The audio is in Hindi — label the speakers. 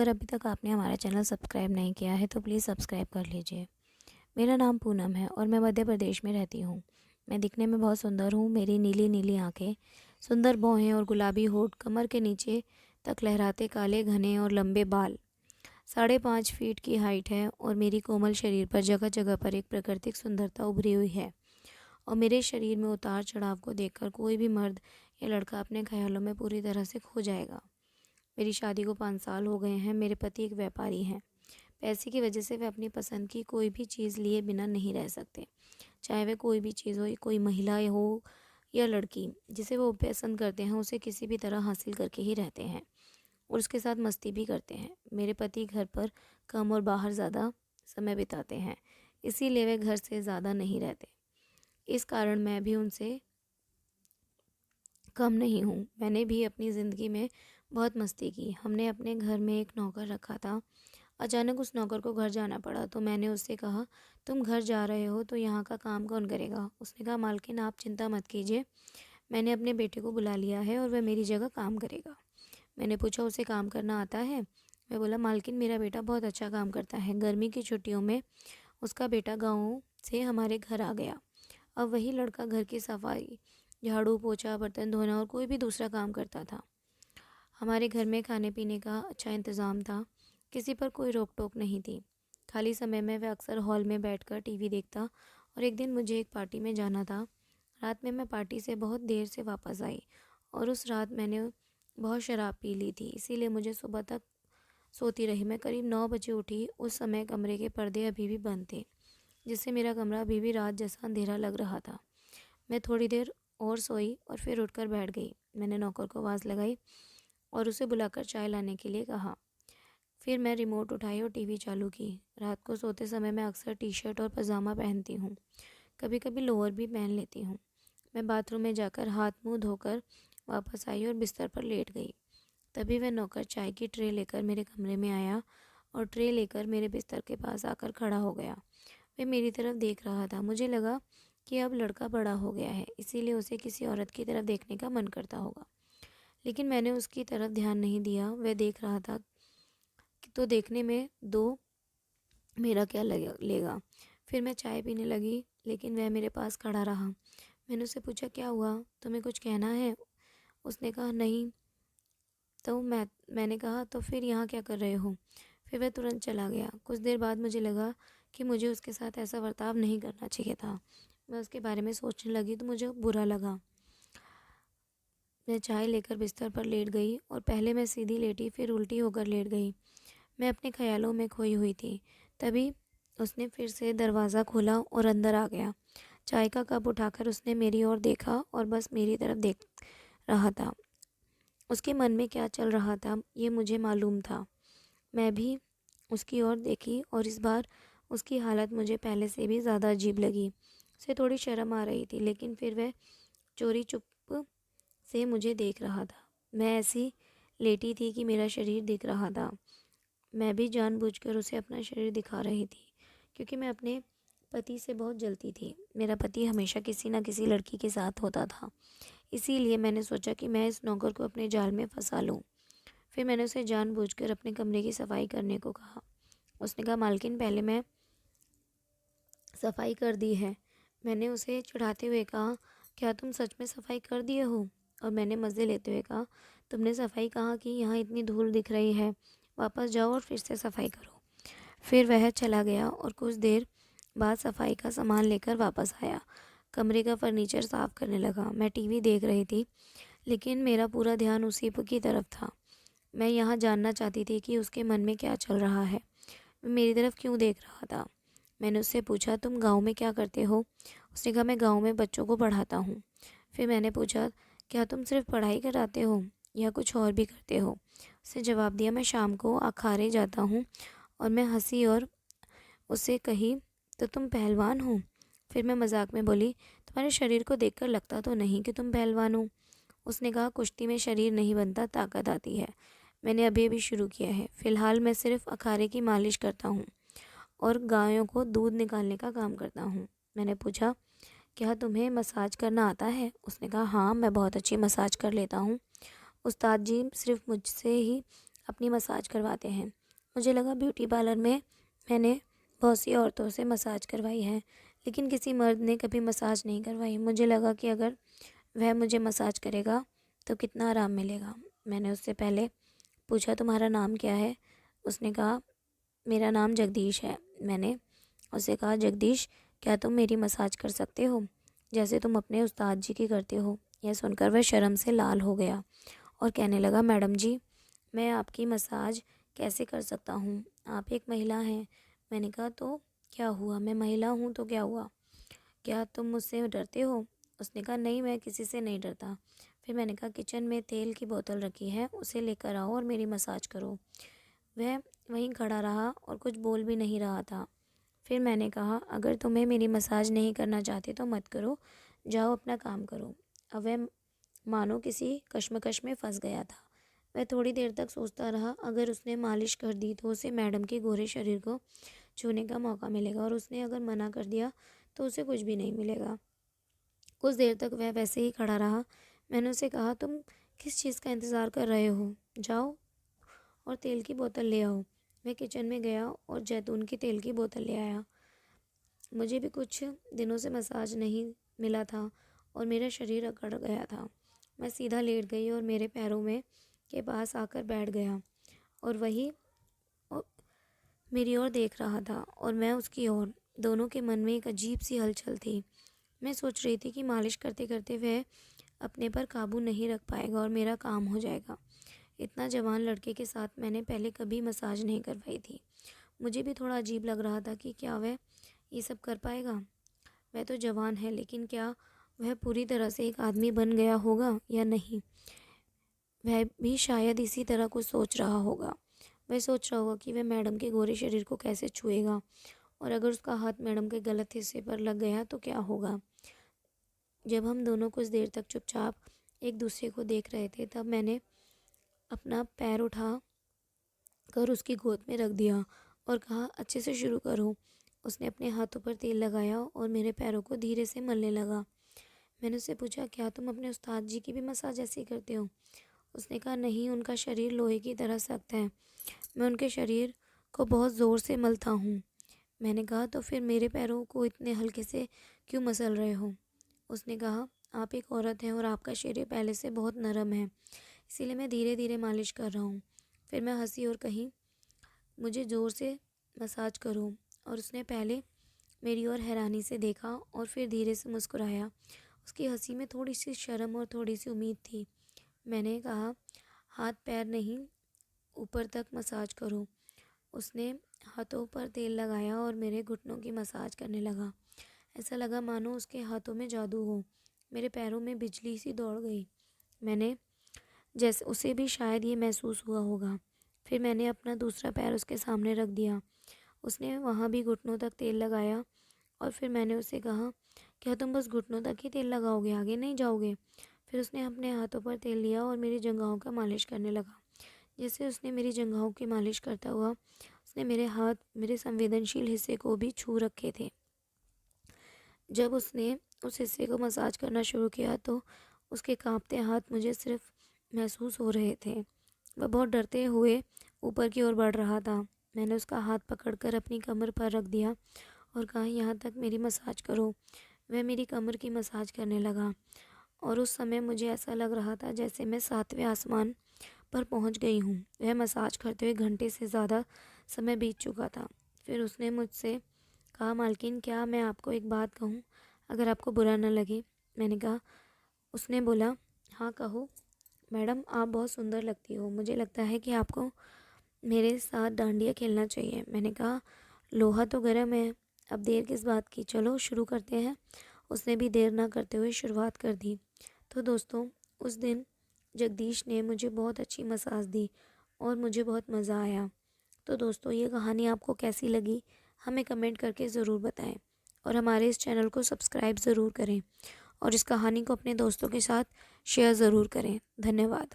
Speaker 1: अगर अभी तक आपने हमारा चैनल सब्सक्राइब नहीं किया है तो प्लीज़ सब्सक्राइब कर लीजिए। मेरा नाम पूनम है और मैं मध्य प्रदेश में रहती हूँ। मैं दिखने में बहुत सुंदर हूँ। मेरी नीली नीली आँखें, सुंदर भौहें और गुलाबी होठ, कमर के नीचे तक लहराते काले घने और लंबे बाल, 5.5 फीट की हाइट है और मेरी कोमल शरीर पर जगह जगह पर एक प्राकृतिक सुंदरता उभरी हुई है। और मेरे शरीर में उतार चढ़ाव को देखकर कोई भी मर्द या लड़का अपने ख्यालों में पूरी तरह से खो जाएगा। मेरी शादी को 5 साल हो गए हैं। मेरे पति एक व्यापारी हैं। पैसे की वजह से वे अपनी पसंद की कोई भी चीज़ लिए बिना नहीं रह सकते। चाहे वह कोई भी चीज़ हो, कोई महिला हो या लड़की, जिसे वो पसंद करते हैं उसे किसी भी तरह हासिल करके ही रहते हैं और उसके साथ मस्ती भी करते हैं। मेरे पति घर पर कम और बाहर ज़्यादा समय बिताते हैं, इसीलिए वे घर से ज़्यादा नहीं रहते। इस कारण मैं भी उनसे कम नहीं हूँ। मैंने भी अपनी ज़िंदगी में बहुत मस्ती की। हमने अपने घर में एक नौकर रखा था। अचानक उस नौकर को घर जाना पड़ा तो मैंने उससे कहा, तुम घर जा रहे हो तो यहाँ का काम कौन करेगा? उसने कहा, मालकिन आप चिंता मत कीजिए, मैंने अपने बेटे को बुला लिया है और वह मेरी जगह काम करेगा। मैंने पूछा, उसे काम करना आता है? वह बोला, मालकिन मेरा बेटा बहुत अच्छा काम करता है। गर्मी की छुट्टियों में उसका बेटा गाँव से हमारे घर आ गया। अब वही लड़का घर की सफाई, झाड़ू पोछा, बर्तन धोना और कोई भी दूसरा काम करता था। हमारे घर में खाने पीने का अच्छा इंतज़ाम था। किसी पर कोई रोक टोक नहीं थी। खाली समय में वह अक्सर हॉल में बैठकर टीवी देखता और एक दिन मुझे एक पार्टी में जाना था। रात में मैं पार्टी से बहुत देर से वापस आई और उस रात मैंने बहुत शराब पी ली थी, इसीलिए मुझे सुबह तक सोती रही। मैं करीब 9 बजे उठी। उस समय कमरे के पर्दे अभी भी बंद थे, जिससे मेरा कमरा अभी भी रात जैसा अंधेरा लग रहा था। मैं थोड़ी देर और सोई और फिर उठकर बैठ गई। मैंने नौकर को आवाज़ लगाई और उसे बुलाकर चाय लाने के लिए कहा। फिर मैं रिमोट उठाई और टीवी चालू की। रात को सोते समय मैं अक्सर टी शर्ट और पजामा पहनती हूँ, कभी कभी लोअर भी पहन लेती हूँ। मैं बाथरूम में जाकर हाथ मुंह धोकर वापस आई और बिस्तर पर लेट गई। तभी वह नौकर चाय की ट्रे लेकर मेरे कमरे में आया और ट्रे लेकर मेरे बिस्तर के पास आकर खड़ा हो गया। वह मेरी तरफ देख रहा था। मुझे लगा कि अब लड़का बड़ा हो गया है, इसीलिए उसे किसी औरत की तरफ देखने का मन करता होगा। लेकिन मैंने उसकी तरफ ध्यान नहीं दिया। वह देख रहा था कि तो देखने में दो, मेरा क्या लेगा। फिर मैं चाय पीने लगी, लेकिन वह मेरे पास खड़ा रहा। मैंने उससे पूछा, क्या हुआ, तुम्हें कुछ कहना है? उसने कहा, नहीं। तो मैंने कहा, तो फिर यहाँ क्या कर रहे हो? फिर वह तुरंत चला गया। कुछ देर बाद मुझे लगा कि मुझे उसके साथ ऐसा बर्ताव नहीं करना चाहिए था। मैं उसके बारे में सोचने लगी तो मुझे बुरा लगा। मैं चाय लेकर बिस्तर पर लेट गई और पहले मैं सीधी लेटी, फिर उल्टी होकर लेट गई। मैं अपने ख्यालों में खोई हुई थी। तभी उसने फिर से दरवाज़ा खोला और अंदर आ गया। चाय का कप उठाकर उसने मेरी ओर देखा और बस मेरी तरफ देख रहा था। उसके मन में क्या चल रहा था ये मुझे मालूम था। मैं भी उसकी ओर देखी और इस बार उसकी हालत मुझे पहले से भी ज़्यादा अजीब लगी। उसे थोड़ी शर्म आ रही थी, लेकिन फिर वह चोरी चुप से मुझे देख रहा था। मैं ऐसी लेटी थी कि मेरा शरीर दिख रहा था। मैं भी जानबूझकर उसे अपना शरीर दिखा रही थी, क्योंकि मैं अपने पति से बहुत जलती थी। मेरा पति हमेशा किसी न किसी लड़की के साथ होता था, इसीलिए मैंने सोचा कि मैं इस नौकर को अपने जाल में फंसा लूं। फिर मैंने उसे जानबूझकर अपने कमरे की सफाई करने को कहा। उसने कहा, मालकिन पहले मैं सफाई कर दी है। मैंने उसे चिढ़ाते हुए कहा, क्या तुम सच में सफाई कर दिए हो? और मैंने मज़े लेते हुए कहा, तुमने सफाई कहाँ की? यहाँ इतनी धूल दिख रही है, वापस जाओ और फिर से सफाई करो। फिर वह चला गया और कुछ देर बाद सफाई का सामान लेकर वापस आया। कमरे का फर्नीचर साफ करने लगा। मैं टीवी देख रही थी, लेकिन मेरा पूरा ध्यान उसी की तरफ था। मैं यहाँ जानना चाहती थी कि उसके मन में क्या चल रहा है, वह मेरी तरफ क्यों देख रहा था। मैंने उससे पूछा, तुम गांव में क्या करते हो? उसने कहा, मैं गांव में बच्चों को पढ़ाता हूँ। फिर मैंने पूछा, क्या तुम सिर्फ पढ़ाई कराते हो या कुछ और भी करते हो? उसने जवाब दिया, मैं शाम को अखाड़े जाता हूँ। और मैं हंसी और उससे कही, तो तुम पहलवान हो? फिर मैं मजाक में बोली, तुम्हारे शरीर को देखकर लगता तो नहीं कि तुम पहलवान हो। उसने कहा, कुश्ती में शरीर नहीं बनता, ताकत आती है। मैंने अभी अभी शुरू किया है। फ़िलहाल मैं सिर्फ अखाड़े की मालिश करता हूँ और गायों को दूध निकालने का काम करता हूँ। मैंने पूछा, क्या तुम्हें मसाज करना आता है? उसने कहा, हाँ, मैं बहुत अच्छी मसाज कर लेता हूँ। उस्ताद जी सिर्फ मुझसे ही अपनी मसाज करवाते हैं। मुझे लगा ब्यूटी पार्लर में मैंने बहुत सी औरतों से मसाज करवाई है, लेकिन किसी मर्द ने कभी मसाज नहीं करवाई। मुझे लगा कि अगर वह मुझे मसाज करेगा तो कितना आराम मिलेगा। मैंने उससे पहले पूछा, तुम्हारा नाम क्या है? उसने कहा, मेरा नाम जगदीश है। मैंने उससे कहा, जगदीश, क्या तुम मेरी मसाज कर सकते हो जैसे तुम अपने उस्ताद जी की करते हो? यह सुनकर वह शर्म से लाल हो गया और कहने लगा, मैडम जी, मैं आपकी मसाज कैसे कर सकता हूँ? आप एक महिला हैं। मैंने कहा, तो क्या हुआ? मैं महिला हूँ तो क्या हुआ? क्या तुम मुझसे डरते हो? उसने कहा, नहीं, मैं किसी से नहीं डरता। फिर मैंने कहा, किचन में तेल की बोतल रखी है, उसे लेकर आओ और मेरी मसाज करो। वह वहीं खड़ा रहा और कुछ बोल भी नहीं रहा था। फिर मैंने कहा, अगर तुम्हें मेरी मसाज नहीं करना चाहते तो मत करो, जाओ अपना काम करो। अब वह मानो किसी कश्मकश में फंस गया था। वह थोड़ी देर तक सोचता रहा, अगर उसने मालिश कर दी तो उसे मैडम के गोरे शरीर को छूने का मौका मिलेगा, और उसने अगर मना कर दिया तो उसे कुछ भी नहीं मिलेगा। कुछ देर तक वह वैसे ही खड़ा रहा। मैंने उसे कहा, तुम किस चीज़ का इंतज़ार कर रहे हो? जाओ और तेल की बोतल ले आओ। मैं किचन में गया और जैतून की तेल की बोतल ले आया। मुझे भी कुछ दिनों से मसाज नहीं मिला था और मेरा शरीर अकड़ गया था। मैं सीधा लेट गई और मेरे पैरों में के पास आकर बैठ गया, और वही औ- मेरी ओर देख रहा था और मैं उसकी ओर। दोनों के मन में एक अजीब सी हलचल थी। मैं सोच रही थी कि मालिश करते करते वह अपने पर काबू नहीं रख पाएगा और मेरा काम हो जाएगा। इतना जवान लड़के के साथ मैंने पहले कभी मसाज नहीं करवाई थी। मुझे भी थोड़ा अजीब लग रहा था कि क्या वह ये सब कर पाएगा। वह तो जवान है, लेकिन क्या वह पूरी तरह से एक आदमी बन गया होगा या नहीं? वह भी शायद इसी तरह कुछ सोच रहा होगा। वह सोच रहा होगा कि वह मैडम के गोरे शरीर को कैसे छुएगा, और अगर उसका हाथ मैडम के गलत हिस्से पर लग गया तो क्या होगा। जब हम दोनों कुछ देर तक चुपचाप एक दूसरे को देख रहे थे, तब मैंने अपना पैर उठा कर उसकी गोद में रख दिया और कहा, अच्छे से शुरू करो। उसने अपने हाथों पर तेल लगाया और मेरे पैरों को धीरे से मलने लगा। मैंने उससे पूछा, क्या तुम अपने उस्ताद जी की भी मसाज ऐसी करते हो? उसने कहा, नहीं, उनका शरीर लोहे की तरह सख्त है, मैं उनके शरीर को बहुत ज़ोर से मलता हूँ। मैंने कहा, तो फिर मेरे पैरों को इतने हल्के से क्यों मसल रहे हो? उसने कहा, आप एक औरत हैं और आपका शरीर पहले से बहुत नरम है, इसीलिए मैं धीरे धीरे मालिश कर रहा हूँ। फिर मैं हंसी और कही, मुझे ज़ोर से मसाज करो। और उसने पहले मेरी ओर हैरानी से देखा और फिर धीरे से मुस्कुराया। उसकी हंसी में थोड़ी सी शर्म और थोड़ी सी उम्मीद थी। मैंने कहा, हाथ पैर नहीं, ऊपर तक मसाज करो। उसने हाथों पर तेल लगाया और मेरे घुटनों की मसाज करने लगा। ऐसा लगा मानो उसके हाथों में जादू हो। मेरे पैरों में बिजली सी दौड़ गई। मैंने जैसे उसे भी शायद ये महसूस हुआ होगा। फिर मैंने अपना दूसरा पैर उसके सामने रख दिया। उसने वहाँ भी घुटनों तक तेल लगाया और फिर मैंने उसे कहा, क्या तुम बस घुटनों तक ही तेल लगाओगे, आगे नहीं जाओगे? फिर उसने अपने हाथों पर तेल लिया और मेरी जंघाओं का मालिश करने लगा। जैसे उसने मेरी जंघाओं की मालिश करता हुआ उसने मेरे हाथ मेरे संवेदनशील हिस्से को भी छू रखे थे। जब उसने उस हिस्से को मसाज करना शुरू किया तो उसके कांपते हाथ मुझे सिर्फ महसूस हो रहे थे। वह बहुत डरते हुए ऊपर की ओर बढ़ रहा था। मैंने उसका हाथ पकड़कर अपनी कमर पर रख दिया और कहा, यहाँ तक मेरी मसाज करो। वह मेरी कमर की मसाज करने लगा और उस समय मुझे ऐसा लग रहा था जैसे मैं सातवें आसमान पर पहुंच गई हूँ। वह मसाज करते हुए घंटे से ज़्यादा समय बीत चुका था। फिर उसने मुझसे कहा, मालकिन, क्या मैं आपको एक बात कहूँ, अगर आपको बुरा न लगे? मैंने कहा। उसने बोला, हाँ कहो। मैडम, आप बहुत सुंदर लगती हो, मुझे लगता है कि आपको मेरे साथ डांडिया खेलना चाहिए। मैंने कहा, लोहा तो गर्म है, अब देर किस बात की, चलो शुरू करते हैं। उसने भी देर ना करते हुए शुरुआत कर दी। तो दोस्तों, उस दिन जगदीश ने मुझे बहुत अच्छी मसाज दी और मुझे बहुत मज़ा आया। तो दोस्तों, ये कहानी आपको कैसी लगी हमें कमेंट करके ज़रूर बताएं, और हमारे इस चैनल को सब्सक्राइब ज़रूर करें और इस कहानी को अपने दोस्तों के साथ शेयर ज़रूर करें। धन्यवाद।